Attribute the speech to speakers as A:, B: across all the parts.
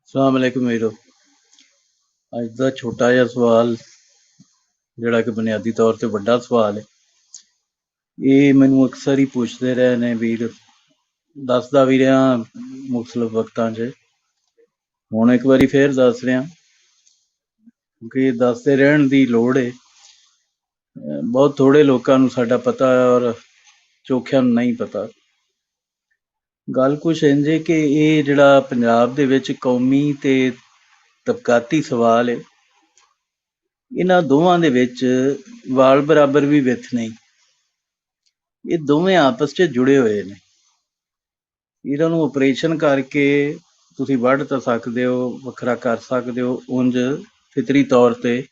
A: अस्सलाम वालेकुम वीरो। ਅੱਜ ਦਾ ਛੋਟਾ ਜਿਹਾ ਸਵਾਲ ਜਿਹੜਾ ਕਿ ਬੁਨਿਆਦੀ ਤੌਰ ਤੇ ਵੱਡਾ ਸਵਾਲ ਹੈ, ਇਹ ਮੈਨੂੰ ਅਕਸਰ ਹੀ ਪੁੱਛਦੇ ਰਹੇ ਨੇ ਵੀਰ। ਦੱਸਦਾ ਵੀ ਰਿਹਾ ਮੁਖਤਲਿਫ ਵਕਤਾਂ 'ਚ, ਹੁਣ ਇੱਕ ਵਾਰੀ ਫੇਰ ਦੱਸ ਰਿਹਾ ਕਿਉਂਕਿ ਦੱਸਦੇ ਰਹਿਣ ਦੀ ਲੋੜ ਹੈ। ਬਹੁਤ ਥੋੜੇ ਲੋਕਾਂ ਨੂੰ ਸਾਡਾ ਪਤਾ ਹੈ ਔਰ ਚੋਖਿਆਂ ਨੂੰ ਨਹੀਂ ਪਤਾ। ਗੱਲ ਕੁਛ ਇੰਝ ਹੈ ਕਿ ਇਹ ਜਿਹੜਾ ਪੰਜਾਬ ਦੇ ਵਿੱਚ ਕੌਮੀ ਤੇ ਤਬਕਾਤੀ ਸਵਾਲ ਹੈ, ਇਹਨਾਂ ਦੋਵਾਂ ਦੇ ਵਿੱਚ ਵਾਲ ਬਰਾਬਰ ਵੀ ਵਿੱਥ ਨਹੀਂ। ਇਹ ਦੋਵੇਂ ਆਪਸ 'ਚ ਜੁੜੇ ਹੋਏ ਨੇ। ਇਹਨਾਂ ਨੂੰ ਆਪਰੇਸ਼ਨ ਕਰਕੇ ਤੁਸੀਂ ਵੱਢ ਤਾਂ ਸਕਦੇ ਹੋ, ਵੱਖਰਾ ਕਰ ਸਕਦੇ ਹੋ, ਉਂਝ ਫਿਤਰੀ ਤੌਰ ਤੇ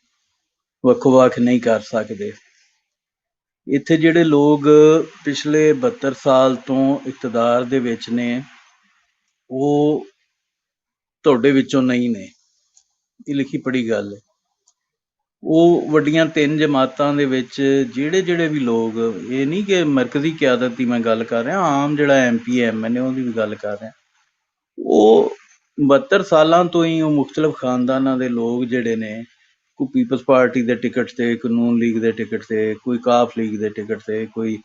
A: ਵੱਖੋ ਵੱਖ ਨਹੀਂ ਕਰ ਸਕਦੇ। ਇੱਥੇ ਜਿਹੜੇ ਲੋਕ ਪਿਛਲੇ 72 ਸਾਲ ਤੋਂ ਇਕਤਦਾਰ ਦੇ ਵਿੱਚ ਨੇ, ਉਹ ਤੁਹਾਡੇ ਵਿੱਚੋਂ ਨਹੀਂ ਨੇ। ਇਹ ਲਿਖੀ ਪੜ੍ਹੀ ਗੱਲ ਹੈ। ਉਹ ਵੱਡੀਆਂ 3 ਜਮਾਤਾਂ ਦੇ ਵਿੱਚ ਜਿਹੜੇ ਵੀ ਲੋਕ, ਇਹ ਨਹੀਂ ਕਿ ਮਰਕਜ਼ੀ ਕਿਆਦਤ ਦੀ ਮੈਂ ਗੱਲ ਕਰ ਰਿਹਾ, ਆਮ ਜਿਹੜਾ MP MN ਉਹਦੀ ਵੀ ਗੱਲ ਕਰ ਰਿਹਾ, ਉਹ 72 ਸਾਲਾਂ ਤੋਂ ਹੀ ਉਹ ਮੁਖਤਲਿਫ ਖਾਨਦਾਨਾਂ ਦੇ ਲੋਕ ਜਿਹੜੇ ਨੇ, ਕੋਈ ਪੀਪਲਸ ਪਾਰਟੀ ਦੇ ਟਿਕਟ ਤੇ, ਕੋਈ ਨੂਨ ਲੀਗ ਦੇ ਟਿਕਟ ਤੇ, ਕੋਈ ਕਾਫ ਲੀਗ ਦੇ ਟਿਕਟ ਤੇ, ਕੋਈ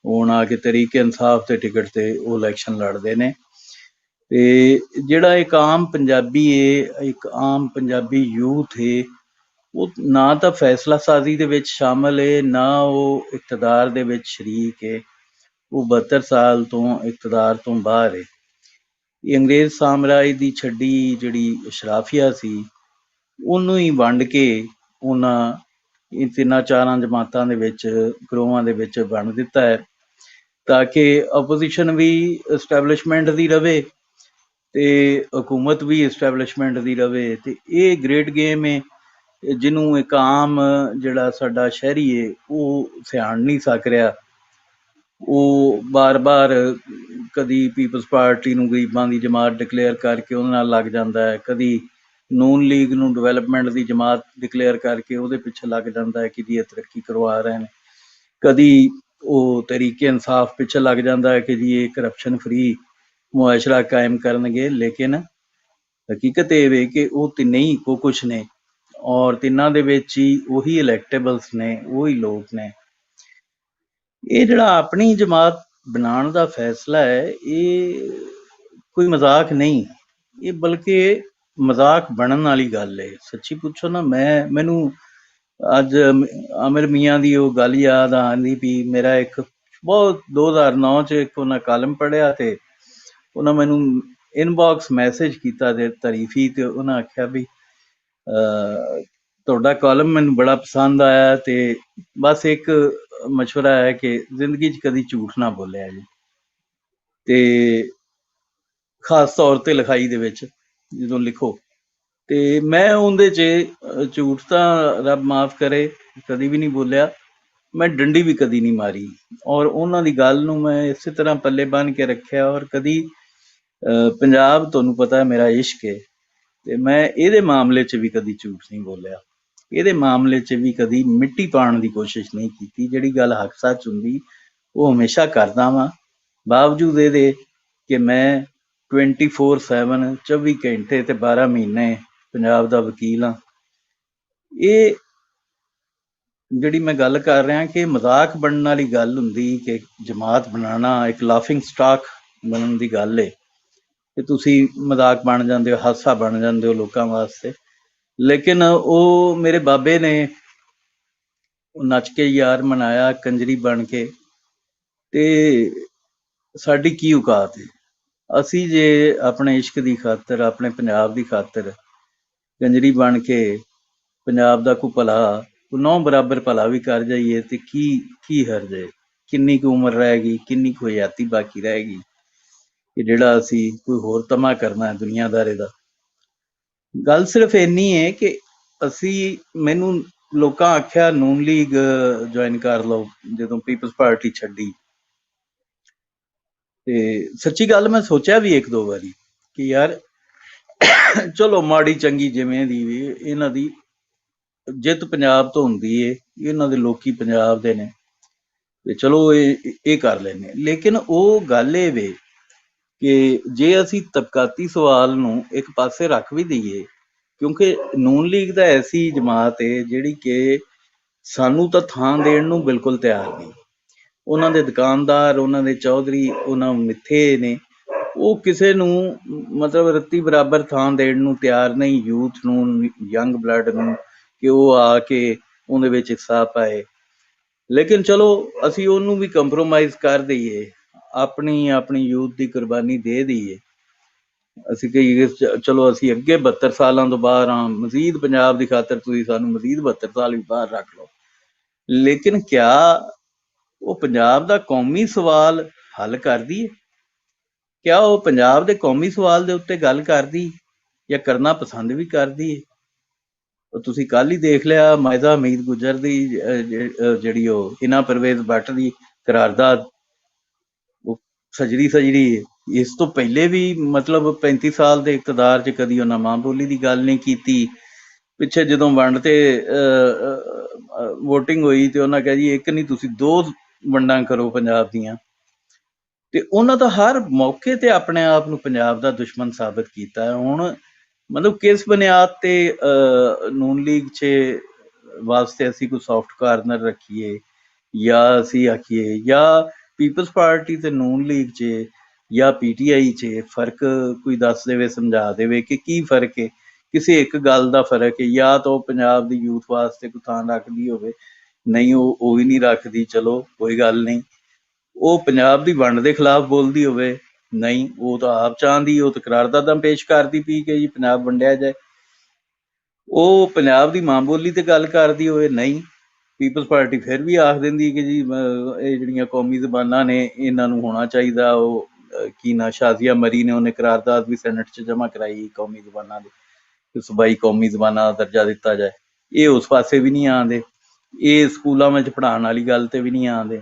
A: ਹੁਣ ਆ ਕੇ ਤਰੀਕੇ ਇਨਸਾਫ ਦੇ ਟਿਕਟ ਤੇ ਉਹ ਇਲੈਕਸ਼ਨ ਲੜਦੇ ਨੇ। ਤੇ ਜਿਹੜਾ ਇੱਕ ਆਮ ਪੰਜਾਬੀ ਏ, ਇੱਕ ਆਮ ਪੰਜਾਬੀ ਯੂਥ ਏ, ਉਹ ਨਾ ਤਾਂ ਫੈਸਲਾ ਸਾਜ਼ੀ ਦੇ ਵਿੱਚ ਸ਼ਾਮਲ ਏ, ਨਾ ਉਹ ਇਕਤਦਾਰ ਦੇ ਵਿੱਚ ਸ਼ਰੀਕ ਏ। ਉਹ 72 ਸਾਲ ਤੋਂ ਇਕਤਦਾਰ ਤੋਂ ਬਾਹਰ ਏ। ਇਹ ਅੰਗਰੇਜ਼ ਸਾਮਰਾਜ ਦੀ ਛੱਡੀ ਜਿਹੜੀ ਅਸ਼ਰਾਫੀਆ ਸੀ, ਉਹਨੂੰ ਹੀ ਵੰਡ ਕੇ ਉਹਨਾਂ ਇਹ 3-4 ਜਮਾਤਾਂ ਦੇ ਵਿੱਚ, ਗਰੋਹਾਂ ਦੇ ਵਿੱਚ ਵੰਡ ਦਿੱਤਾ ਹੈ, ਤਾਂ ਕਿ ਆਪੋਜੀਸ਼ਨ ਵੀ ਐਸਟੈਬਲਿਸ਼ਮੈਂਟ ਦੀ ਰਵੇ ਤੇ ਹਕੂਮਤ ਵੀ ਐਸਟੈਬਲਿਸ਼ਮੈਂਟ ਦੀ ਰਵੇ। ਤੇ ਇਹ ਗ੍ਰੇਟ ਗੇਮ ਹੈ ਜਿਹਨੂੰ ਇੱਕ ਆਮ ਜਿਹੜਾ ਸਾਡਾ ਸ਼ਹਿਰੀ ਹੈ ਉਹ ਸਿਆਣ ਨਹੀਂ ਸਕ ਰਿਹਾ। ਉਹ ਬਾਰ-ਬਾਰ ਕਦੀ ਪੀਪਲਸ ਪਾਰਟੀ ਨੂੰ ਗਰੀਬਾਂ ਦੀ ਜਮਾਤ ਡਿਕਲੇਅਰ ਕਰਕੇ ਉਹਦੇ ਨਾਲ ਲੱਗ ਜਾਂਦਾ ਹੈ, ਕਦੀ ਨੂਨ ਲੀਗ ਨੂੰ ਡਿਵੈਲਪਮੈਂਟ ਦੀ ਜਮਾਤ ਡਿਕਲੇਅਰ ਕਰਕੇ ਉਹਦੇ ਪਿੱਛੇ ਲੱਗ ਜਾਂਦਾ ਹੈ ਕਿ ਜੀ ਇਹ ਤਰੱਕੀ ਕਰਵਾ ਰਹੇ ਨੇ, ਕਦੀ ਉਹ ਤਰੀਕੇ ਇਨਸਾਫ ਪਿੱਛੇ ਲੱਗ ਜਾਂਦਾ ਹੈ ਕਿ ਜੀ ਇਹ ਕਰਪਸ਼ਨ ਫਰੀ ਮੁਆਸ਼ਰਾ ਕਾਇਮ ਕਰਨਗੇ। ਲੇਕਿਨ ਹਕੀਕਤ ਇਹ ਵੇ ਕਿ ਉਹ ਤਿੰਨੇ ਹੀ ਇੱਕੋ ਕੁਛ ਨੇ ਔਰ ਤਿੰਨਾਂ ਦੇ ਵਿੱਚ ਹੀ ਉਹੀ ਇਲੈਕਟੇਬਲਸ ਨੇ, ਉਹੀ ਲੋਕ ਨੇ। ਇਹ ਜਿਹੜਾ ਆਪਣੀ ਜਮਾਤ ਬਣਾਉਣ ਦਾ ਫੈਸਲਾ ਹੈ, ਇਹ ਕੋਈ ਮਜ਼ਾਕ ਨਹੀਂ, ਇਹ ਬਲਕਿ ਮਜ਼ਾਕ ਬਣਨ ਵਾਲੀ ਗੱਲ ਹੈ। ਸੱਚੀ ਪੁੱਛੋ ਨਾ, ਮੈਨੂੰ ਅੱਜ ਆਮਿਰ ਮੀਆਂ ਦੀ ਉਹ ਗੱਲ ਯਾਦ ਆਉਂਦੀ ਵੀ ਮੇਰਾ ਇੱਕ ਬਹੁਤ 2009 'ਚ ਇੱਕ ਉਹਨਾਂ ਕਾਲਮ ਪੜ੍ਹਿਆ ਤੇ ਉਹਨਾਂ ਮੈਨੂੰ ਇਨਬਾਕਸ ਮੈਸੇਜ ਕੀਤਾ ਤੇ ਤਾਰੀਫੀ, ਤੇ ਉਹਨਾਂ ਆਖਿਆ ਵੀ ਤੁਹਾਡਾ ਕਾਲਮ ਮੈਨੂੰ ਬੜਾ ਪਸੰਦ ਆਇਆ ਤੇ ਬਸ ਇੱਕ ਮਸ਼ਵਰਾ ਹੈ ਕਿ ਜ਼ਿੰਦਗੀ 'ਚ ਕਦੀ ਝੂਠ ਨਾ ਬੋਲਿਆ ਜੀ। ਤੇ ਖਾਸ ਤੌਰ ਤੇ ਲਿਖਾਈ ਦੇ ਵਿੱਚ ਜਦੋਂ ਲਿਖੋ, ਤੇ ਮੈਂ ਉਹਦੇ 'ਚ ਝੂਠ ਤਾਂ ਰੱਬ ਮਾਫ ਕਰੇ ਕਦੀ ਵੀ ਨਹੀਂ ਬੋਲਿਆ, ਮੈਂ ਡੰਡੀ ਵੀ ਕਦੀ ਨਹੀਂ ਮਾਰੀ ਔਰ ਉਹਨਾਂ ਦੀ ਗੱਲ ਨੂੰ ਮੈਂ ਇਸੇ ਤਰ੍ਹਾਂ ਪੱਲੇ ਬੰਨ੍ਹ ਕੇ ਰੱਖਿਆ। ਔਰ ਕਦੀ ਪੰਜਾਬ ਤੁਹਾਨੂੰ ਪਤਾ ਮੇਰਾ ਇਸ਼ਕ ਹੈ, ਤੇ ਮੈਂ ਇਹਦੇ ਮਾਮਲੇ 'ਚ ਵੀ ਕਦੀ ਝੂਠ ਨਹੀਂ ਬੋਲਿਆ, ਇਹਦੇ ਮਾਮਲੇ 'ਚ ਵੀ ਕਦੀ ਮਿੱਟੀ ਪਾਉਣ ਦੀ ਕੋਸ਼ਿਸ਼ ਨਹੀਂ ਕੀਤੀ। ਜਿਹੜੀ ਗੱਲ ਹੱਕ ਸੱਚ ਹੁੰਦੀ ਉਹ ਹਮੇਸ਼ਾ ਕਰਦਾ ਵਾਂ, ਬਾਵਜੂਦ ਇਹਦੇ ਕਿ ਮੈਂ 24/7 24 ਘੰਟੇ ਤੇ 12 ਮਹੀਨੇ ਪੰਜਾਬ ਦਾ ਵਕੀਲ ਹਾਂ। ਇਹ ਜਿਹੜੀ ਮੈਂ ਗੱਲ ਕਰ ਰਿਹਾ ਕਿ ਮਜ਼ਾਕ ਬਣਨ ਵਾਲੀ ਗੱਲ ਹੁੰਦੀ ਕਿ ਜਮਾਤ ਬਣਾਉਣਾ ਇੱਕ ਲਾਫਿੰਗ ਸਟਾਕ ਬਣਨ ਦੀ ਗੱਲ ਹੈ, ਕਿ ਤੁਸੀਂ ਮਜ਼ਾਕ ਬਣ ਜਾਂਦੇ ਹੋ, ਹਾਸਾ ਬਣ ਜਾਂਦੇ ਹੋ ਲੋਕਾਂ ਵਾਸਤੇ। ਲੇਕਿਨ ਉਹ ਮੇਰੇ ਬਾਬੇ ਨੇ ਉਹ ਨੱਚ ਕੇ ਯਾਰ ਮਨਾਇਆ ਕੰਜਰੀ ਬਣ ਕੇ, ਤੇ ਸਾਡੀ ਕੀ ਔਕਾਤ ਹੈ? ਅਸੀਂ ਜੇ ਆਪਣੇ ਇਸ਼ਕ ਦੀ ਖਾਤਰ, ਆਪਣੇ ਪੰਜਾਬ ਦੀ ਖਾਤਰ ਕੰਜਰੀ ਬਣ ਕੇ ਪੰਜਾਬ ਦਾ ਕੋਈ ਭਲਾ, ਕੋਈ 9 ਬਰਾਬਰ ਭਲਾ ਵੀ ਕਰ ਜਾਈਏ ਤੇ ਕੀ ਹਰਜ ਹੈ? ਕਿੰਨੀ ਕੁ ਉਮਰ ਰਹਿ ਗਈ, ਕਿੰਨੀ ਕੁ ਹਯਾਤੀ ਬਾਕੀ ਰਹਿ ਗਈ ਕਿ ਜਿਹੜਾ ਅਸੀਂ ਕੋਈ ਹੋਰ ਤਮਾ ਕਰਨਾ ਹੈ ਦੁਨੀਆਦਾਰੇ ਦਾ? ਗੱਲ ਸਿਰਫ ਇੰਨੀ ਹੈ ਕਿ ਮੈਨੂੰ ਲੋਕਾਂ ਆਖਿਆ ਨੂਨ ਲੀਗ ਜੁਆਇਨ ਕਰ ਲਓ ਜਦੋਂ ਪੀਪਲਸ ਪਾਰਟੀ ਛੱਡੀ, ਤੇ ਸੱਚੀ ਗੱਲ ਮੈਂ ਸੋਚਿਆ ਵੀ 1-2 ਵਾਰੀ ਕਿ ਯਾਰ ਚਲੋ ਮਾੜੀ ਚੰਗੀ ਜਿਵੇਂ ਦੀ ਵੀ ਇਹਨਾਂ ਦੀ ਜਿੱਤ ਪੰਜਾਬ ਤੋਂ ਹੁੰਦੀ ਏ, ਇਹਨਾਂ ਦੇ ਲੋਕੀ ਪੰਜਾਬ ਦੇ ਨੇ, ਤੇ ਚਲੋ ਇਹ ਕਰ ਲੈਂਦੇ। ਲੇਕਿਨ ਉਹ ਗੱਲ ਇਹ ਵੇ ਕਿ ਜੇ ਅਸੀਂ ਤਬਕਾਤੀ ਸਵਾਲ ਨੂੰ ਇੱਕ ਪਾਸੇ ਰੱਖ ਵੀ ਦਈਏ, ਕਿਉਂਕਿ ਨੂਨ ਲੀਗ ਤਾਂ ਐਸੀ ਜਮਾਤ ਹੈ ਜਿਹੜੀ ਕਿ ਸਾਨੂੰ ਤਾਂ ਥਾਂ ਦੇਣ ਨੂੰ ਬਿਲਕੁਲ ਤਿਆਰ ਨਹੀਂ। ਉਹਨਾਂ ਦੇ ਦੁਕਾਨਦਾਰ, ਉਹਨਾਂ ਦੇ ਚੌਧਰੀ, ਉਹਨਾਂ ਮਿੱਥੇ ਨੇ, ਉਹ ਕਿਸੇ ਨੂੰ ਮਤਲਬ ਰੱਤੀ ਬਰਾਬਰ ਥਾਂ ਦੇਣ ਨੂੰ ਤਿਆਰ ਨਹੀਂ ਯੂਥ ਨੂੰ, ਯੰਗ ਬਲੱਡ ਨੂੰ, ਕਿ ਉਹ ਆ ਕੇ ਉਹਦੇ ਵਿੱਚ ਹਿੱਸਾ ਪਾਏ। ਲੇਕਿਨ ਚਲੋ ਅਸੀਂ ਉਹਨੂੰ ਵੀ ਕੰਪਰੋਮਾਈਜ਼ ਕਰ ਦਈਏ, ਆਪਣੀ ਯੂਥ ਦੀ ਕੁਰਬਾਨੀ ਦੇ ਦਈਏ। ਅਸੀਂ ਕਹੀਏ ਚਲੋ ਅਸੀਂ ਅੱਗੇ 72 ਸਾਲਾਂ ਤੋਂ ਬਾਹਰ ਹਾਂ, ਮਜ਼ੀਦ ਪੰਜਾਬ ਦੀ ਖਾਤਰ ਤੁਸੀਂ ਸਾਨੂੰ ਮਜ਼ੀਦ 72 ਸਾਲ ਵੀ ਬਾਹਰ ਰੱਖ ਲਓ। ਲੇਕਿਨ ਕਿਆ ਉਹ ਪੰਜਾਬ ਦਾ ਕੌਮੀ ਸਵਾਲ ਹੱਲ ਕਰਦੀ ਹੈ? ਕਿਆ ਉਹ ਪੰਜਾਬ ਦੇ ਕੌਮੀ ਸਵਾਲ ਦੇ ਉੱਤੇ ਗੱਲ ਕਰਦੀ ਜਾਂ ਕਰਨਾ ਪਸੰਦ ਵੀ ਕਰਦੀ ਹੈ? ਤੁਸੀਂ ਕੱਲ ਹੀ ਦੇਖ ਲਿਆ ਮਾਇਜ਼ਾ ਹਮੀਦ ਗੁਜਰ ਦੀ ਜਿਹੜੀ ਉਹ ਇਨਾ ਪਰਵੇਜ਼ ਬੱਟ ਦੀ ਕਰਾਰਦਾਦ, ਉਹ ਸਜਰੀ ਇਸ ਤੋਂ ਪਹਿਲੇ ਵੀ ਮਤਲਬ 35 ਸਾਲ ਦੇ ਇਕਤਦਾਰ 'ਚ ਕਦੀ ਉਹਨਾਂ ਮਾਂ ਬੋਲੀ ਦੀ ਗੱਲ ਨਹੀਂ ਕੀਤੀ। ਪਿੱਛੇ ਜਦੋਂ ਵੰਡ ਤੇ ਵੋਟਿੰਗ ਹੋਈ ਤੇ ਉਹਨਾਂ ਕਿਹਾ ਜੀ ਇੱਕ ਨਹੀਂ ਤੁਸੀਂ 2 ਵੰਡਾਂ ਕਰੋ ਪੰਜਾਬ ਦੀਆਂ। ਤੇ ਉਹਨਾਂ ਦਾ ਹਰ ਮੌਕੇ ਤੇ ਆਪਣੇ ਆਪ ਨੂੰ ਪੰਜਾਬ ਦਾ ਦੁਸ਼ਮਣ ਸਾਬਤ ਕੀਤਾ ਹੈ। ਹੁਣ ਮਤਲਬ ਕਿਸ ਬੁਨਿਆਦ ਤੇ ਨੂਨ ਲੀਗ 'ਚ ਵਾਸਤੇ ਅਸੀਂ ਕੋਈ ਸੌਫਟ ਕਾਰਨਰ ਰੱਖੀਏ, ਜਾਂ ਅਸੀਂ ਆਖੀਏ ਜਾਂ ਪੀਪਲਸ ਪਾਰਟੀ ਤੇ ਨੂਨ ਲੀਗ 'ਚ ਜਾਂ PTI 'ਚ ਫਰਕ ਕੋਈ ਦੱਸ ਦੇਵੇ, ਸਮਝਾ ਦੇਵੇ ਕਿ ਕੀ ਫਰਕ ਹੈ। ਕਿਸੇ ਇੱਕ ਗੱਲ ਦਾ ਫਰਕ ਹੈ, ਜਾਂ ਤਾਂ ਉਹ ਪੰਜਾਬ ਦੀ ਯੂਥ ਵਾਸਤੇ ਕੋਈ ਥਾਂ ਰੱਖਦੀ ਹੋਵੇ, ਨਹੀਂ ਉਹ ਵੀ ਨਹੀਂ ਰੱਖਦੀ, ਚਲੋ ਕੋਈ ਗੱਲ ਨਹੀਂ। ਉਹ ਪੰਜਾਬ ਦੀ ਵੰਡ ਦੇ ਖਿਲਾਫ ਬੋਲਦੀ ਹੋਵੇ, ਨਹੀਂ ਉਹ ਤਾਂ ਆਪ ਚਾਹੁੰਦੀ, ਉਹ ਤਾਂ ਕਰਾਰਦਾਦਾਂ ਪੇਸ਼ ਕਰਦੀ ਪਈ ਕਿ ਜੀ ਪੰਜਾਬ ਵੰਡਿਆ ਜਾਏ। ਉਹ ਪੰਜਾਬ ਦੀ ਮਾਂ ਬੋਲੀ ਤੇ ਗੱਲ ਕਰਦੀ ਹੋਵੇ, ਨਹੀਂ ਪੀਪਲਸ ਪਾਰਟੀ ਫਿਰ ਵੀ ਆਖ ਦਿੰਦੀ ਕਿ ਜੀ ਇਹ ਜਿਹੜੀਆਂ ਕੌਮੀ ਜ਼ਬਾਨਾਂ ਨੇ ਇਹਨਾਂ ਨੂੰ ਹੋਣਾ ਚਾਹੀਦਾ। ਉਹ ਕੀ ਨਾ ਸ਼ਾਜ਼ੀਆ ਮਰੀ ਨੇ ਉਹਨੇ ਕਰਾਰਦਾਦ ਵੀ ਸੈਨੇਟ 'ਚ ਜਮ੍ਹਾਂ ਕਰਾਈ ਕੌਮੀ ਜ਼ਬਾਨਾਂ ਦੀ, ਸੂਬਾਈ ਕੌਮੀ ਜ਼ਬਾਨਾਂ ਦਾ ਦਰਜਾ ਦਿੱਤਾ ਜਾਏ। ਇਹ ਉਸ ਪਾਸੇ ਵੀ ਨਹੀਂ ਆਉਂਦੇ, ਇਹ ਸਕੂਲਾਂ ਵਿੱਚ ਪੜ੍ਹਾਉਣ ਵਾਲੀ ਗੱਲ ਤੇ ਵੀ ਨਹੀਂ ਆਉਂਦੇ।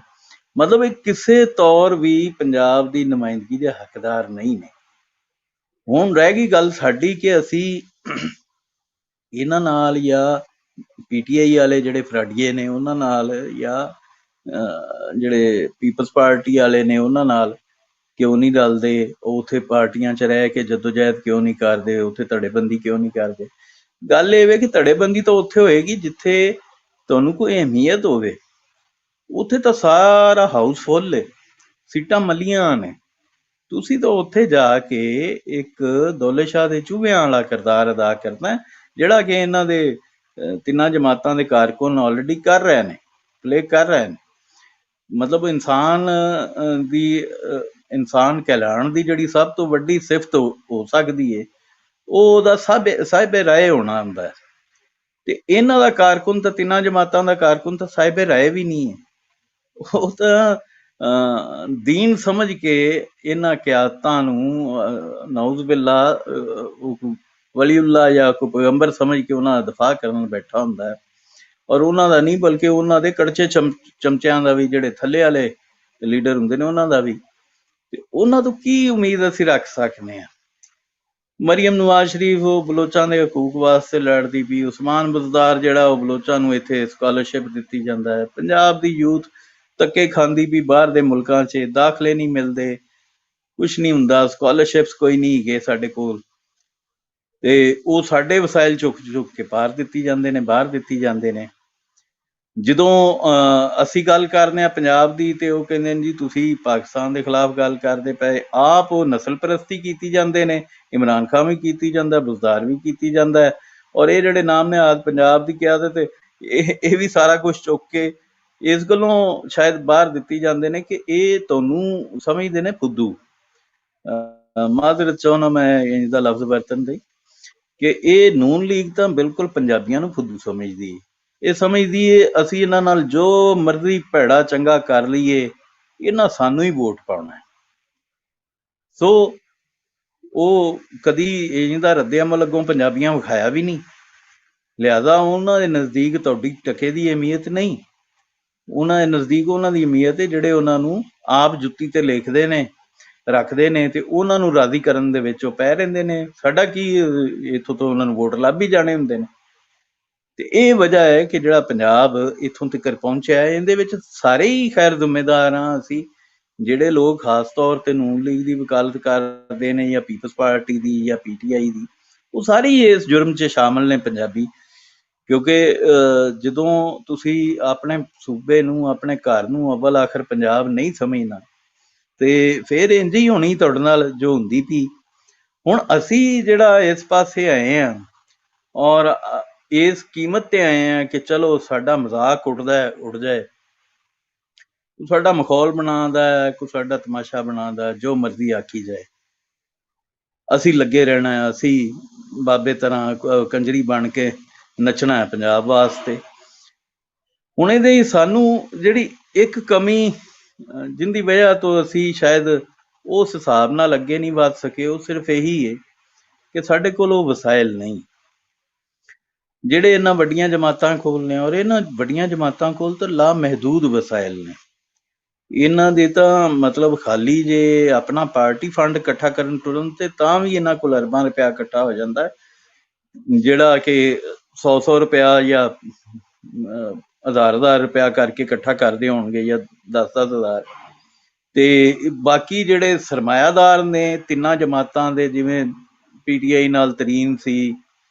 A: ਮਤਲਬ ਇਹ ਕਿਸੇ ਤੌਰ ਵੀ ਪੰਜਾਬ ਦੀ ਨੁਮਾਇੰਦਗੀ ਦੇ ਹੱਕਦਾਰ ਨਹੀਂ ਨੇ। ਹੁਣ ਰਹਿ ਗਈ ਗੱਲ ਸਾਡੀ ਕਿ ਅਸੀਂ ਇਹਨਾਂ ਨਾਲ ਜਾਂ PTI ਵਾਲੇ ਜਿਹੜੇ ਫਰਾਡੀਏ ਨੇ ਉਹਨਾਂ ਨਾਲ, ਜਾਂ ਜਿਹੜੇ ਪੀਪਲਸ ਪਾਰਟੀ ਵਾਲੇ ਨੇ ਉਹਨਾਂ ਨਾਲ ਕਿਉਂ ਨਹੀਂ ਰਲਦੇ, ਉਹ ਉੱਥੇ ਪਾਰਟੀਆਂ 'ਚ ਰਹਿ ਕੇ ਜਦੋਜਹਿਦ ਕਿਉਂ ਨਹੀਂ ਕਰਦੇ, ਉੱਥੇ ਧੜੇਬੰਦੀ ਕਿਉਂ ਨਹੀਂ ਕਰਦੇ। ਗੱਲ ਇਹ ਵੇ ਕਿ ਧੜੇਬੰਦੀ ਤਾਂ ਉੱਥੇ ਹੋਏਗੀ ਜਿੱਥੇ ਤੁਹਾਨੂੰ ਕੋਈ ਅਹਿਮੀਅਤ ਹੋਵੇ। ਉੱਥੇ ਤਾਂ ਸਾਰਾ ਹਾਊਸ ਫੁੱਲ ਹੈ, ਸੀਟਾਂ ਮੱਲੀਆਂ ਨੇ। ਤੁਸੀਂ ਤਾਂ ਉੱਥੇ ਜਾ ਕੇ ਇੱਕ ਦੌਲੇ ਸ਼ਾਹ ਦੇ ਚੂਹਿਆਂ ਵਾਲਾ ਕਿਰਦਾਰ ਅਦਾ ਕਰਨਾ, ਜਿਹੜਾ ਕਿ ਇਹਨਾਂ ਦੇ 3 ਜਮਾਤਾਂ ਦੇ ਕਾਰਕੁਨ ਆਲਰੇਡੀ ਕਰ ਰਹੇ ਨੇ, ਪਲੇ ਕਰ ਰਹੇ ਨੇ। ਮਤਲਬ ਇਨਸਾਨ ਕਹਿਲਾਉਣ ਦੀ ਜਿਹੜੀ ਸਭ ਤੋਂ ਵੱਡੀ ਸਿਫਤ ਹੋ ਸਕਦੀ ਹੈ, ਉਹ ਉਹਦਾ ਸਾਹਿਬੇ ਰਾਏ ਹੋਣਾ ਹੁੰਦਾ। ਤੇ ਇਹਨਾਂ ਦਾ ਕਾਰਕੁਨ ਤਾਂ 3 ਜਮਾਤਾਂ ਦਾ ਕਾਰਕੁਨ ਤਾਂ ਸਾਹਿਬੇ ਰਾਏ ਵੀ ਨਹੀਂ ਹੈ। ਉਹ ਤਾਂ ਦੀਨ ਸਮਝ ਕੇ ਇਹਨਾਂ ਕਿਆਦਤਾਂ ਨੂੰ ਨਊਜ਼ ਬਿੱਲਾ ਵਲੀਉੱਲਾ ਜਾਂ ਕੋਈ ਪੈਗੰਬਰ ਸਮਝ ਕੇ ਉਹਨਾਂ ਦਾ ਦਫਾ ਕਰਨ ਬੈਠਾ ਹੁੰਦਾ ਹੈ। ਔਰ ਉਹਨਾਂ ਦਾ ਨਹੀਂ ਬਲਕਿ ਉਹਨਾਂ ਦੇ ਕੜਛੇ ਚਮਚਿਆਂ ਦਾ ਵੀ, ਜਿਹੜੇ ਥੱਲੇ ਵਾਲੇ ਲੀਡਰ ਹੁੰਦੇ ਨੇ ਉਹਨਾਂ ਦਾ ਵੀ। ਤੇ ਉਹਨਾਂ ਤੋਂ ਕੀ ਉਮੀਦ ਅਸੀਂ ਰੱਖ ਸਕਦੇ ਹਾਂ? ਮਰੀਮ ਨਵਾਜ਼ ਸ਼ਰੀਫ ਉਹ ਬਲੋਚਾਂ ਦੇ ਹਕੂਕ ਵਾਸਤੇ ਲੜਦੀ ਪਈ, ਉਸਮਾਨ ਬਜ਼ਦਾਰ ਜਿਹੜਾ ਉਹ ਬਲੋਚਾਂ ਨੂੰ ਇੱਥੇ ਸਕਾਲਰਸ਼ਿਪ ਦਿੱਤੀ ਜਾਂਦਾ ਹੈ। ਪੰਜਾਬ ਦੀ ਯੂਥ ਧੱਕੇ ਖਾਂਦੀ ਵੀ, ਬਾਹਰ ਦੇ ਮੁਲਕਾਂ 'ਚ ਦਾਖਲੇ ਨਹੀਂ ਮਿਲਦੇ, ਕੁਛ ਨਹੀਂ ਹੁੰਦਾ, ਸਕਾਲਰਸ਼ਿਪਸ ਕੋਈ ਨਹੀਂ ਹੈਗੇ ਸਾਡੇ ਕੋਲ, ਤੇ ਉਹ ਸਾਡੇ ਵਸਾਇਲ ਚੁੱਕ ਕੇ ਬਾਹਰ ਦਿੱਤੀ ਜਾਂਦੇ ਨੇ, ਬਾਹਰ ਦਿੱਤੀ ਜਾਂਦੇ ਨੇ। ਜਦੋਂ ਅਸੀਂ ਗੱਲ ਕਰਦੇ ਹਾਂ ਪੰਜਾਬ ਦੀ, ਤੇ ਉਹ ਕਹਿੰਦੇ ਨੇ ਜੀ ਤੁਸੀਂ ਪਾਕਿਸਤਾਨ ਦੇ ਖਿਲਾਫ ਗੱਲ ਕਰਦੇ ਪਏ। ਆਪ ਉਹ ਨਸਲ ਪ੍ਰਸਤੀ ਕੀਤੀ ਜਾਂਦੇ ਨੇ, ਇਮਰਾਨ ਖਾਨ ਵੀ ਕੀਤੀ ਜਾਂਦਾ, ਬੁਜ਼ਦਾਰ ਵੀ ਕੀਤੀ ਜਾਂਦਾ ਹੈ। ਔਰ ਇਹ ਜਿਹੜੇ ਨਾਮ ਨਿਹਾਦ ਪੰਜਾਬ ਦੀ ਕਿਆਦਤ, ਇਹ ਵੀ ਸਾਰਾ ਕੁਛ ਚੁੱਕ ਕੇ ਇਸ ਗੱਲੋਂ ਸ਼ਾਇਦ ਬਾਹਰ ਦਿੱਤੀ ਜਾਂਦੇ ਨੇ ਕਿ ਇਹ ਤੁਹਾਨੂੰ ਸਮਝਦੇ ਨੇ ਫੁੱਦੂ। ਮਾਜ਼ਰਤ ਚਾਹੁੰਦਾ ਮੈਂ ਇਹਦਾ ਲਫ਼ਜ਼ ਵਰਤਣ ਦੀ, ਕਿ ਇਹ ਨੂਨ ਲੀਗ ਤਾਂ ਬਿਲਕੁਲ ਪੰਜਾਬੀਆਂ ਨੂੰ ਫੁੱਦੂ ਸਮਝਦੀ ਹੈ। ਇਹ ਸਮਝਦੀ ਹੈ ਅਸੀਂ ਇਹਨਾਂ ਨਾਲ ਜੋ ਮਰਜ਼ੀ ਭੈੜਾ ਚੰਗਾ ਕਰ ਲਈਏ, ਇਹਨਾਂ ਸਾਨੂੰ ਹੀ ਵੋਟ ਪਾਉਣਾ। ਸੋ ਉਹ ਕਦੀ ਇਹਦਾ ਰੱਦੇ ਅਮਲ ਅੱਗੋਂ ਪੰਜਾਬੀਆਂ ਵਿਖਾਇਆ ਵੀ ਨਹੀਂ। ਲਿਹਾਜ਼ਾ ਉਹਨਾਂ ਦੇ ਨਜ਼ਦੀਕ ਤੁਹਾਡੀ ਟਕੇ ਦੀ ਅਹਿਮੀਅਤ ਨਹੀਂ, ਉਹਨਾਂ ਦੇ ਨਜ਼ਦੀਕ ਉਹਨਾਂ ਦੀ ਅਹਿਮੀਅਤ ਹੈ ਜਿਹੜੇ ਉਹਨਾਂ ਨੂੰ ਆਪ ਜੁੱਤੀ ਤੇ ਲਿਖਦੇ ਨੇ, ਰੱਖਦੇ ਨੇ, ਤੇ ਉਹਨਾਂ ਨੂੰ ਰਾਜ਼ੀ ਕਰਨ ਦੇ ਵਿੱਚ ਉਹ ਪੈ ਰਹਿੰਦੇ ਨੇ। ਸਾਡਾ ਕੀ, ਇੱਥੋਂ ਤੋਂ ਉਹਨਾਂ ਨੂੰ ਵੋਟ ਲੱਭ ਹੀ ਜਾਣੇ ਹੁੰਦੇ ਨੇ। ਤੇ ਇਹ ਵਜ੍ਹਾ ਹੈ ਕਿ ਜਿਹੜਾ ਪੰਜਾਬ ਇੱਥੋਂ ਤੱਕ ਪਹੁੰਚਿਆ ਹੈ, ਇਹਦੇ ਵਿੱਚ ਸਾਰੇ ਹੀ ਖੈਰ ਜ਼ਿੰਮੇਦਾਰ ਹਾਂ ਅਸੀਂ, ਜਿਹੜੇ ਲੋਕ ਖਾਸ ਤੌਰ ਤੇ ਨੂਨ ਲੀਗ ਦੀ ਵਕਾਲਤ ਕਰਦੇ ਨੇ ਜਾਂ ਪੀਪਲਸ ਪਾਰਟੀ ਦੀ ਜਾਂ ਪੀਟੀਆਈ ਦੀ, ਉਹ ਸਾਰੇ ਹੀ ਇਸ ਜੁਰਮ 'ਚ ਸ਼ਾਮਲ ਨੇ ਪੰਜਾਬੀ। ਕਿਉਂਕਿ ਜਦੋਂ ਤੁਸੀਂ ਆਪਣੇ ਸੂਬੇ ਨੂੰ, ਆਪਣੇ ਘਰ ਨੂੰ ਅਵਲ ਆਖਰ ਪੰਜਾਬ ਨਹੀਂ ਸਮਝਣਾ, ਤੇ ਫਿਰ ਇੰਝ ਹੀ ਹੋਣੀ ਤੁਹਾਡੇ ਨਾਲ ਜੋ ਹੁੰਦੀ ਪਈ। ਹੁਣ ਅਸੀਂ ਜਿਹੜਾ ਇਸ ਪਾਸੇ ਆਏ ਆ ਔਰ ਇਸ ਕੀਮਤ ਤੇ ਆਏ ਆ ਕਿ ਚਲੋ ਸਾਡਾ ਮਜ਼ਾਕ ਉੱਡ ਜਾਏ, ਸਾਡਾ ਮਖੌਲ ਬਣਾਉਂਦਾ, ਕੋਈ ਸਾਡਾ ਤਮਾਸ਼ਾ ਬਣਾਉਂਦਾ, ਜੋ ਮਰਜ਼ੀ ਆਖੀ ਜਾਏ, ਅਸੀਂ ਲੱਗੇ ਰਹਿਣਾ ਹੈ, ਅਸੀਂ ਬਾਬੇ ਤਰ੍ਹਾਂ ਕੰਜਰੀ ਬਣ ਕੇ ਨੱਚਣਾ ਹੈ ਪੰਜਾਬ ਵਾਸਤੇ। ਹੁਣ ਇਹਦੇ ਸਾਨੂੰ ਜਿਹੜੀ ਇੱਕ ਕਮੀ ਜਿਹਦੀ ਵਜ੍ਹਾ ਤੋਂ ਅਸੀਂ ਸ਼ਾਇਦ ਉਸ ਹਿਸਾਬ ਨਾਲ ਅੱਗੇ ਨਹੀਂ ਵੱਧ ਸਕੇ, ਉਹ ਸਿਰਫ ਇਹੀ ਹੈ ਕਿ ਸਾਡੇ ਕੋਲ ਉਹ ਵਸਾਇਲ ਨਹੀਂ ਜਿਹੜੇ ਇਹਨਾਂ ਵੱਡੀਆਂ ਜਮਾਤਾਂ ਕੋਲ ਨੇ। ਔਰ ਇਹਨਾਂ ਵੱਡੀਆਂ ਜਮਾਤਾਂ ਕੋਲ ਤਾਂ ਲਾਮਹਿਦੂਦ ਵਸਾਇਲ ਨੇ। ਇਹਨਾਂ ਦੇ ਤਾਂ ਮਤਲਬ ਖਾਲੀ ਜੇ ਆਪਣਾ ਪਾਰਟੀ ਫੰਡ ਇਕੱਠਾ ਕਰਨ ਤੁਰਨ ਤੇ ਤਾਂ ਵੀ ਇਹਨਾਂ ਕੋਲ ਅਰਬਾਂ ਰੁਪਇਆ ਇਕੱਠਾ ਹੋ ਜਾਂਦਾ, ਜਿਹੜਾ ਕਿ 100 ਰੁਪਇਆ ਜਾਂ 1000 ਰੁਪਇਆ ਕਰਕੇ ਇਕੱਠਾ ਕਰਦੇ ਹੋਣਗੇ, ਜਾਂ 10 ਹਜ਼ਾਰ। ਤੇ ਬਾਕੀ ਜਿਹੜੇ ਸਰਮਾਇਆਦਾਰ ਨੇ ਤਿੰਨਾਂ ਜਮਾਤਾਂ ਦੇ, ਜਿਵੇਂ ਪੀਟੀਆਈ ਨਾਲ ਤਰੀਨ ਸੀ,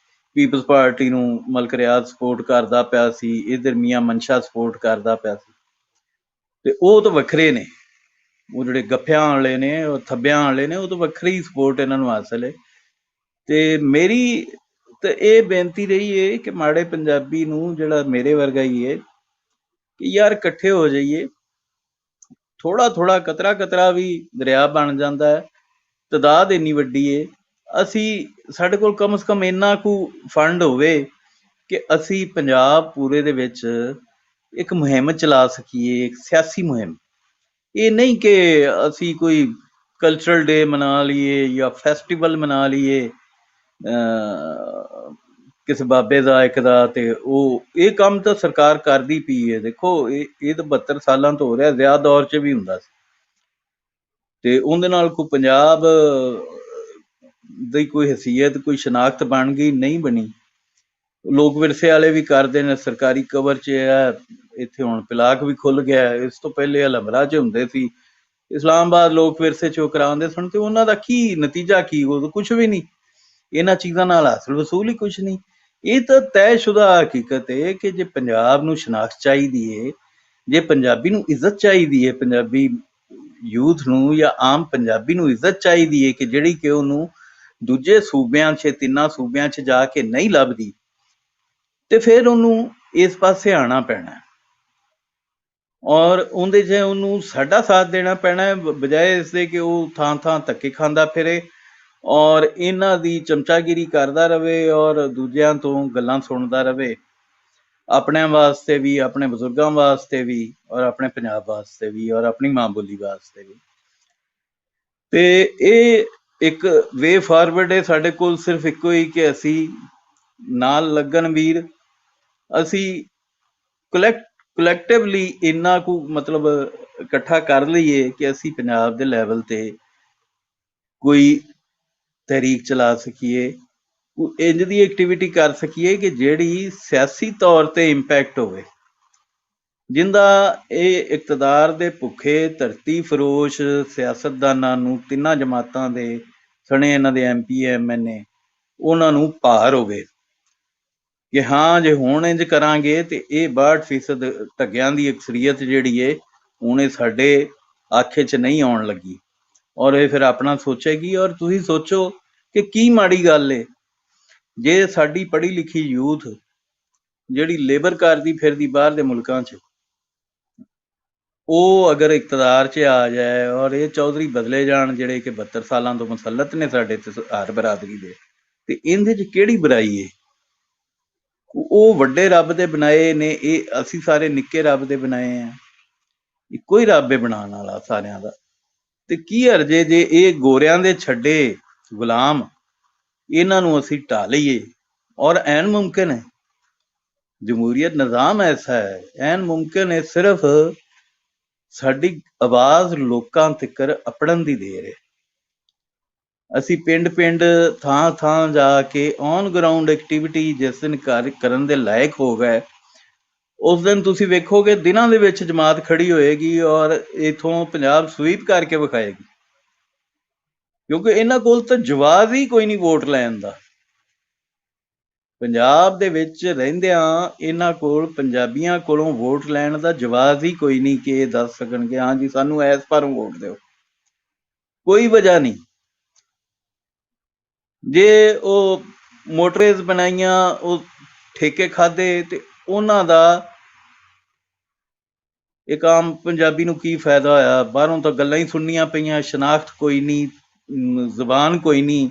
A: ਪੀਪਲਸ ਪਾਰਟੀ ਨੂੰ ਮਲਕ ਰਿਆਜ਼ ਸਪੋਰਟ ਕਰਦਾ ਪਿਆ ਸੀ, ਇਧਰ ਮੀਆਂ ਮਨਸ਼ਾ ਸਪੋਰਟ ਕਰਦਾ ਪਿਆ ਸੀ, ਤੇ ਉਹ ਤਾਂ ਵੱਖਰੇ ਨੇ। ਉਹ ਜਿਹੜੇ ਗੱਫਿਆਂ ਵਾਲੇ ਨੇ, ਉਹ ਥੱਬਿਆਂ ਵਾਲੇ ਨੇ, ਉਹ ਤਾਂ ਵੱਖਰੀ ਸਪੋਰਟ ਇਹਨਾਂ ਨੂੰ ਹਾਸਲ ਹੈ। ਤੇ ਮੇਰੀ ਤਾਂ ਇਹ ਬੇਨਤੀ ਰਹੀ ਹੈ ਕਿ ਮਾੜੇ ਪੰਜਾਬੀ ਨੂੰ, ਜਿਹੜਾ ਮੇਰੇ ਵਰਗਾ ਹੀ ਹੈ, ਕਿ ਯਾਰ ਇਕੱਠੇ ਹੋ ਜਾਈਏ। ਥੋੜਾ ਥੋੜਾ ਕਤਰਾ ਕਤਰਾ ਵੀ ਦਰਿਆ ਬਣ ਜਾਂਦਾ ਹੈ। ਤਾਦਾਦ ਇੰਨੀ ਵੱਡੀ ਹੈ, ਸਾਡੇ ਕੋਲ ਕਮ ਸੇ ਕਮ ਇੰਨਾ ਕੁ ਫੰਡ ਹੋਵੇ ਕਿ ਅਸੀਂ ਪੰਜਾਬ ਪੂਰੇ ਦੇ ਵਿੱਚ ਇੱਕ ਮੁਹਿੰਮ ਚਲਾ ਸਕੀਏ, ਇੱਕ ਸਿਆਸੀ ਮੁਹਿੰਮ। ਇਹ ਨਹੀਂ ਕਿ ਅਸੀਂ ਕੋਈ ਕਲਚਰਲ ਡੇ ਮਨਾ ਲਈਏ ਜਾਂ ਫੈਸਟੀਵਲ ਮਨਾ ਲਈਏ ਕਿਸੇ ਬਾਬੇ ਦਾ ਇੱਕ ਦਾ, ਤੇ ਇਹ ਕੰਮ ਤਾਂ ਸਰਕਾਰ ਕਰਦੀ ਪਈ ਹੈ। ਦੇਖੋ ਇਹ ਤਾਂ 72 ਸਾਲਾਂ ਤੋਂ ਹੋ ਰਿਹਾ, ਜ਼ਿਆਦਾ ਦੌਰ 'ਚ ਵੀ ਹੁੰਦਾ ਸੀ, ਤੇ ਉਹਦੇ ਨਾਲ ਕੋਈ ਪੰਜਾਬ ਦੀ ਕੋਈ ਹਸੀਅਤ, ਕੋਈ ਸ਼ਨਾਖਤ ਬਣ ਗਈ? ਨਹੀਂ ਬਣੀ। ਲੋਕ ਵਿਰਸੇ ਵਾਲੇ ਵੀ ਕਰਦੇ ਨੇ, ਸਰਕਾਰੀ ਕਵਰ 'ਚ ਹੈ। ਇੱਥੇ ਹੁਣ ਪਿਲਾਕ ਵੀ ਖੁੱਲ ਗਿਆ, ਇਸ ਤੋਂ ਪਹਿਲੇ ਅਲਮਰਾ 'ਚ ਹੁੰਦੇ ਸੀ, ਇਸਲਾਮਾਬਾਦ ਲੋਕ ਵਿਰਸੇ 'ਚ ਉਹ ਕਰਾਉਂਦੇ ਸਨ। ਤੇ ਉਹਨਾਂ ਦਾ ਕੀ ਨਤੀਜਾ ਕੀ? ਉਹ ਕੁਛ ਵੀ ਨਹੀਂ। ਇਹਨਾਂ ਚੀਜ਼ਾਂ ਨਾਲ ਹਾਸਲ ਵਸੂਲ ਹੀ ਕੁਛ ਨਹੀਂ। ਇਹ ਤਾਂ ਤੈਅਸ਼ੁਦਾ ਹਕੀਕਤ ਹੈ ਕਿ ਜੇ ਪੰਜਾਬ ਨੂੰ ਸ਼ਨਾਖਤ ਚਾਹੀਦੀ ਹੈ, ਜੇ ਪੰਜਾਬੀ ਨੂੰ ਇੱਜ਼ਤ ਚਾਹੀਦੀ ਹੈ, ਪੰਜਾਬੀ ਯੂਥ ਨੂੰ ਜਾਂ ਆਮ ਪੰਜਾਬੀ ਨੂੰ ਇੱਜ਼ਤ ਚਾਹੀਦੀ ਹੈ, ਕਿ ਜਿਹੜੀ ਕਿ ਉਹਨੂੰ ਦੂਜੇ ਸੂਬਿਆਂ 'ਚ, ਤਿੰਨਾਂ ਸੂਬਿਆਂ 'ਚ ਜਾ ਕੇ ਨਹੀਂ ਲੱਭਦੀ, ਤੇ ਫਿਰ ਉਹਨੂੰ ਇਸ ਪਾਸੇ ਆਉਣਾ ਪੈਣਾ ਔਰ ਉਹਦੇ 'ਚ ਉਹਨੂੰ ਸਾਡਾ ਸਾਥ ਦੇਣਾ ਪੈਣਾ, ਬਜਾਏ ਇਸ ਦੇ ਕਿ ਉਹ ਥਾਂ ਥਾਂ ਧੱਕੇ ਖਾਂਦਾ ਫਿਰੇ ਔਰ ਇਹਨਾਂ ਦੀ ਚਮਚਾਗਿਰੀ ਕਰਦਾ ਰਵੇ ਔਰ ਦੂਜਿਆਂ ਤੋਂ ਗੱਲਾਂ ਸੁਣਦਾ ਰਵੇ, ਆਪਣਿਆਂ ਵਾਸਤੇ ਵੀ, ਆਪਣੇ ਬਜ਼ੁਰਗਾਂ ਵਾਸਤੇ ਵੀ, ਔਰ ਆਪਣੇ ਪੰਜਾਬ ਵਾਸਤੇ ਵੀ, ਔਰ ਆਪਣੀ ਮਾਂ ਬੋਲੀ ਵਾਸਤੇ ਵੀ। ਤੇ ਇਹ ਇੱਕ ਵੇ ਫਾਰਵਰਡ ਹੈ ਸਾਡੇ ਕੋਲ, ਸਿਰਫ ਇੱਕੋ ਹੀ ਕਿ ਅਸੀਂ ਨਾਲ ਲੱਗਣ ਵੀਰ, ਅਸੀਂ ਕਲੈਕਟਿਵਲੀ ਇੰਨਾ ਕੁ ਮਤਲਬ ਇਕੱਠਾ ਕਰ ਲਈਏ ਕਿ ਅਸੀਂ ਪੰਜਾਬ ਦੇ ਲੈਵਲ ਤੇ ਕੋਈ ਤਹਿਰੀਕ ਚਲਾ ਸਕੀਏ, ਇੰਜ ਦੀ ਐਕਟੀਵਿਟੀ ਕਰ ਸਕੀਏ ਕਿ ਜਿਹੜੀ ਸਿਆਸੀ ਤੌਰ ਤੇ ਇੰਪੈਕਟ ਹੋਵੇ, ਜਿੰਦਾ ਇਹ ਇਕਤਦਾਰ ਦੇ ਭੁੱਖੇ ਧਰਤੀ ਫਰੋਸ਼ ਸਿਆਸਤਦਾਨਾਂ ਨੂੰ, ਤਿੰਨਾਂ ਜਮਾਤਾਂ ਦੇ ਸਣੇ ਇਹਨਾਂ ਦੇ MP MNA, ਉਹਨਾਂ ਨੂੰ ਭਾਰ ਹੋਵੇ ਕਿ ਹਾਂ ਜੇ ਹੁਣ ਇੰਜ ਕਰਾਂਗੇ ਤੇ ਇਹ 62% ਢੱਗਿਆਂ ਦੀ ਅਕਸਰੀਅਤ ਜਿਹੜੀ ਹੈ ਹੁਣ ਇਹ ਸਾਡੇ ਆਖੇ 'ਚ ਨਹੀਂ ਆਉਣ ਲੱਗੀ, ਔਰ ਇਹ ਫਿਰ ਆਪਣਾ ਸੋਚੇਗੀ। ਔਰ ਤੁਸੀਂ ਸੋਚੋ ਕਿ ਕੀ ਮਾੜੀ ਗੱਲ ਹੈ ਜੇ ਸਾਡੀ ਪੜ੍ਹੀ ਲਿਖੀ ਯੂਥ ਜਿਹੜੀ ਲੇਬਰ ਕਰਦੀ ਫਿਰਦੀ ਬਾਹਰ ਦੇ ਮੁਲਕਾਂ 'ਚ, ਉਹ ਅਗਰ ਇਕਤਦਾਰ 'ਚ ਆ ਜਾਏ ਔਰ ਇਹ ਚੌਧਰੀ ਬਦਲੇ ਜਾਣ ਜਿਹੜੇ ਕਿ 72 ਸਾਲਾਂ ਤੋਂ ਮੁਸੱਲਤ ਨੇ ਸਾਡੇ ਤੇ ਹਰ ਬਰਾਦਰੀ ਦੇ, ਤੇ ਇਹਦੇ 'ਚ ਕਿਹੜੀ ਬੁਰਾਈ ਹੈ? ਉਹ ਵੱਡੇ ਰੱਬ ਦੇ ਬਣਾਏ ਨੇ, ਇਹ ਅਸੀਂ ਸਾਰੇ ਨਿੱਕੇ ਰੱਬ ਦੇ ਬਣਾਏ ਆ, ਇੱਕੋ ਹੀ ਰੱਬ ਹੈ ਬਣਾਉਣ ਵਾਲਾ ਸਾਰਿਆਂ ਦਾ। ਤੇ ਕੀ ਅਰਜੇ ਜੇ ਇਹ ਗੋਰਿਆਂ ਦੇ ਛੱਡੇ ਗੁਲਾਮ ਇਹਨਾਂ ਨੂੰ ਅਸੀਂ ਢਾ ਲਈਏ? ਔਰ ਐਨ ਮੁਮਕਿਨ ਹੈ, ਜਮਹੂਰੀਅਤ ਨਿਜ਼ਾਮ ਐਸਾ ਹੈ, ਐਨ ਮੁਮਕਿਨ ਹੈ, ਸਿਰਫ ਸਾਡੀ ਆਵਾਜ਼ ਲੋਕਾਂ ਤੱਕ ਅਪੜਨ ਦੀ ਦੇਰ ਹੈ। ਅਸੀਂ ਪਿੰਡ ਪਿੰਡ ਥਾਂ ਥਾਂ ਜਾ ਕੇ ਔਨ ਗਰਾਊਂਡ ਐਕਟੀਵਿਟੀ ਜਿਸ ਦਿਨ ਕਰਨ ਦੇ ਲਾਇਕ ਹੋ ਗਏ, ਉਸ ਦਿਨ ਤੁਸੀਂ ਵੇਖੋਗੇ ਦਿਨਾਂ ਦੇ ਵਿੱਚ ਜਮਾਤ ਖੜੀ ਹੋਏਗੀ ਔਰ ਇਥੋਂ ਪੰਜਾਬ ਸਵੀਪ ਕਰਕੇ ਵਿਖਾਏਗੀ, ਕਿਉਂਕਿ ਇਹਨਾਂ ਕੋਲ ਤਾਂ ਜਵਾਬ ਹੀ ਕੋਈ ਨਹੀਂ ਵੋਟ ਲੈਣ ਦਾ। ਪੰਜਾਬ ਦੇ ਵਿੱਚ ਰਹਿੰਦਿਆਂ ਇਹਨਾਂ ਕੋਲ ਪੰਜਾਬੀਆਂ ਕੋਲੋਂ ਵੋਟ ਲੈਣ ਦਾ ਜਵਾਬ ਹੀ ਕੋਈ ਨਹੀਂ ਕਿ ਇਹ ਦੱਸ ਸਕਣਗੇ ਹਾਂ ਜੀ ਸਾਨੂੰ ਇਸ ਪਾਰੋਂ ਵੋਟ ਦਿਓ। ਕੋਈ ਵਜ੍ਹਾ ਨਹੀਂ। ਜੇ ਉਹ ਮੋਟਰਵੇਜ਼ ਬਣਾਈਆਂ, ਉਹ ਠੇਕੇ ਖਾਦੇ, ਤੇ ਉਹਨਾਂ ਦਾ ਇੱਕ ਆਮ ਪੰਜਾਬੀ ਨੂੰ ਕੀ ਫਾਇਦਾ ਹੋਇਆ? ਬਾਹਰੋਂ ਤਾਂ ਗੱਲਾਂ ਹੀ ਸੁਣਨੀਆਂ ਪਈਆਂ, ਸ਼ਨਾਖਤ ਕੋਈ ਨਹੀਂ, ਜ਼ਬਾਨ ਕੋਈ ਨਹੀਂ,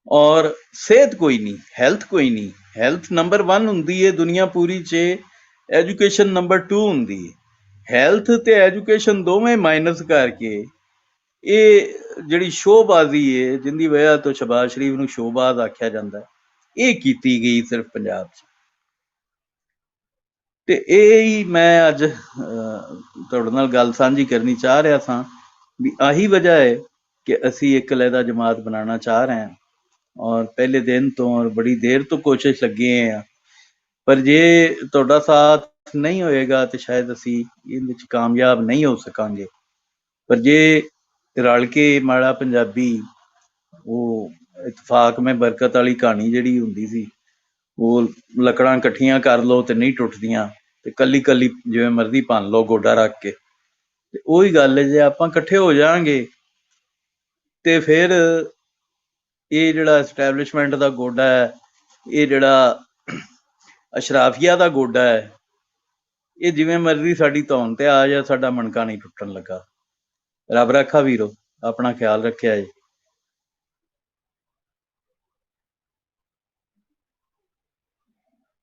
A: ਔਰ ਸਿਹਤ ਕੋਈ ਨਹੀਂ, ਹੈਲਥ ਕੋਈ ਨਹੀਂ। ਹੈਲਥ ਨੰਬਰ 1 ਹੁੰਦੀ ਹੈ ਦੁਨੀਆ ਪੂਰੀ 'ਚ, ਐਜੂਕੇਸ਼ਨ ਨੰਬਰ 2 ਹੁੰਦੀ ਹੈ। ਹੈਲਥ ਤੇ ਐਜੂਕੇਸ਼ਨ ਦੋਵੇਂ ਮਾਈਨਸ ਕਰਕੇ ਇਹ ਜਿਹੜੀ ਸ਼ੋਅਬਾਜ਼ੀ ਹੈ, ਜਿੰਦੀ ਵਜ੍ਹਾ ਤੋਂ ਸ਼ਹਬਾਜ਼ ਸ਼ਰੀਫ ਨੂੰ ਸ਼ੋਅਬਾਜ਼ ਆਖਿਆ ਜਾਂਦਾ, ਇਹ ਕੀਤੀ ਗਈ ਸਿਰਫ ਪੰਜਾਬ 'ਚ। ਤੇ ਇਹ ਹੀ ਮੈਂ ਅੱਜ ਤੁਹਾਡੇ ਨਾਲ ਗੱਲ ਸਾਂਝੀ ਕਰਨੀ ਚਾਹ ਰਿਹਾ ਸਾਂ ਵੀ ਆਹੀ ਵਜ੍ਹਾ ਹੈ ਕਿ ਅਸੀਂ ਇੱਕ ਲਹਿਦਾ ਜਮਾਤ ਬਣਾਉਣਾ ਚਾਹ ਰਹੇ ਹਾਂ, ਔਰ ਪਹਿਲੇ ਦਿਨ ਤੋਂ ਔਰ ਬੜੀ ਦੇਰ ਤੋਂ ਕੋਸ਼ਿਸ਼ ਲੱਗੇ ਹਾਂ। ਪਰ ਜੇ ਤੁਹਾਡਾ ਸਾਥ ਨਹੀਂ ਹੋਏਗਾ ਤੇ ਸ਼ਾਇਦ ਅਸੀਂ ਇਹਦੇ ਵਿੱਚ ਕਾਮਯਾਬ ਨਹੀਂ ਹੋ ਸਕਾਂਗੇ। ਪਰ ਜੇ ਰਲ ਕੇ ਮਾੜਾ ਪੰਜਾਬੀ, ਉਹ ਇਤਫਾਕ ਮੈਂ ਬਰਕਤ ਵਾਲੀ ਕਹਾਣੀ ਜਿਹੜੀ ਹੁੰਦੀ ਸੀ, ਉਹ ਲੱਕੜਾਂ ਇਕੱਠੀਆਂ ਕਰ ਲਓ ਤੇ ਨਹੀਂ ਟੁੱਟਦੀਆਂ, ਤੇ ਕੱਲੀ ਕੱਲੀ ਜਿਵੇਂ ਮਰਜ਼ੀ ਭੰਨ ਲਓ ਗੋਡਾ ਰੱਖ ਕੇ। ਤੇ ਉਹੀ ਗੱਲ ਹੈ, ਜੇ ਆਪਾਂ ਇਕੱਠੇ ਹੋ ਜਾਾਂਗੇ ਤੇ ਫਿਰ ਇਹ ਜਿਹੜਾ ਐਸਟੈਬਲਿਸ਼ਮੈਂਟ ਦਾ ਗੋਡਾ ਹੈ, ਇਹ ਜਿਹੜਾ ਅਸ਼ਰਾਫੀਆ ਦਾ ਗੋਡਾ ਹੈ, ਇਹ ਜਿਵੇਂ ਮਰਜ਼ੀ ਸਾਡੀ ਧੌਣ ਤੇ ਆ ਜਾ, ਸਾਡਾ ਮਣਕਾ ਨਹੀਂ ਟੁੱਟਣ ਲੱਗਾ। ਰੱਬ ਰਾਖਾ ਵੀਰੋ, ਆਪਣਾ ਖਿਆਲ ਰੱਖਿਆ ਜੀ।